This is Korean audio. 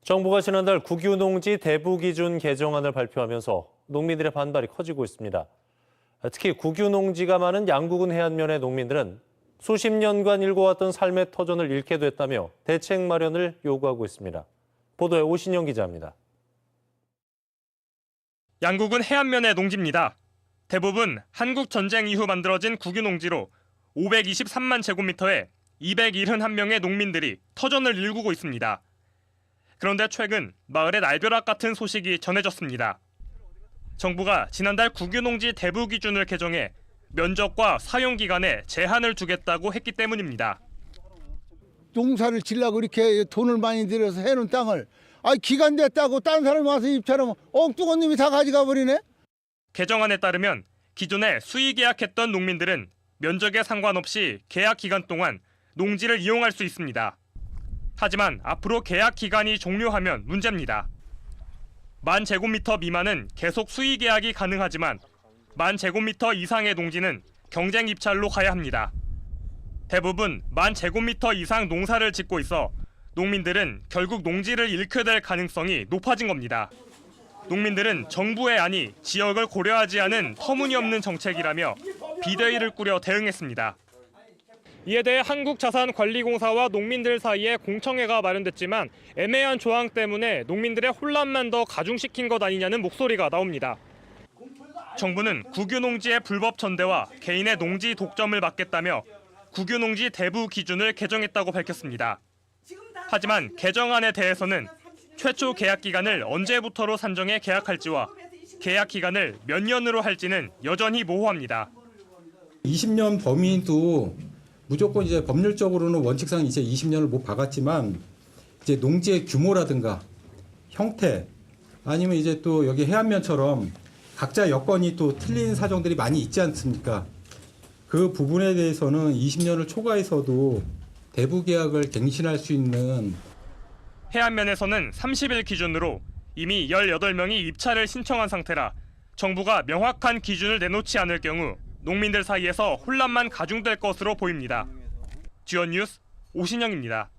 정부가 지난달 국유농지 대부 기준 개정안을 발표하면서 농민들의 반발이 커지고 있습니다. 특히 국유농지가 많은 양구군 해안면의 농민들은 수십 년간 일궈왔던 삶의 터전을 잃게 됐다며 대책 마련을 요구하고 있습니다. 보도에 오신영 기자입니다. 양구군 해안면의 농지입니다. 대부분 한국 전쟁 이후 만들어진 국유농지로 523만 제곱미터에 271명의 농민들이 터전을 일구고 있습니다. 그런데 최근 마을의 날벼락 같은 소식이 전해졌습니다. 정부가 지난달 국유농지 대부 기준을 개정해 면적과 사용 기간에 제한을 두겠다고 했기 때문입니다. 농사를 지려고 이렇게 돈을 많이 들여서 해놓은 땅을 기간 됐다고 다른 사람이 와서 입찰하면 엉뚱한 놈이 다 가져가 버리네. 개정안에 따르면 기존에 수의 계약했던 농민들은 면적에 상관없이 계약 기간 동안 농지를 이용할 수 있습니다. 하지만 앞으로 계약 기간이 종료하면 문제입니다. 1000제곱미터 미만은 계속 수의 계약이 가능하지만 1000제곱미터 이상의 농지는 경쟁 입찰로 가야 합니다. 대부분 1000제곱미터 이상 농사를 짓고 있어 농민들은 결국 농지를 잃게 될 가능성이 높아진 겁니다. 농민들은 정부의 안이 지역을 고려하지 않은 터무니없는 정책이라며 비대위를 꾸려 대응했습니다. 이에 대해 한국자산관리공사와 농민들 사이에 공청회가 마련됐지만 애매한 조항 때문에 농민들의 혼란만 더 가중시킨 것 아니냐는 목소리가 나옵니다. 정부는 국유농지의 불법 전대와 개인의 농지 독점을 막겠다며 국유농지 대부 기준을 개정했다고 밝혔습니다. 하지만 개정안에 대해서는 최초 계약 기간을 언제부터로 산정해 계약할지와 계약 기간을 몇 년으로 할지는 여전히 모호합니다. 20년 범위도 무조건 이제 법률적으로는 원칙상 이제 20년을 못 박았지만 이제 농지의 규모라든가 형태 아니면 이제 또 여기 해안면처럼 각자 여건이 또 틀린 사정들이 많이 있지 않습니까? 그 부분에 대해서는 20년을 초과해서도 대부 계약을 갱신할 수 있는 해안면에서는 30일 기준으로 이미 18명이 입찰을 신청한 상태라 정부가 명확한 기준을 내놓지 않을 경우 농민들 사이에서 혼란만 가중될 것으로 보입니다. 주연 뉴스 오신영입니다.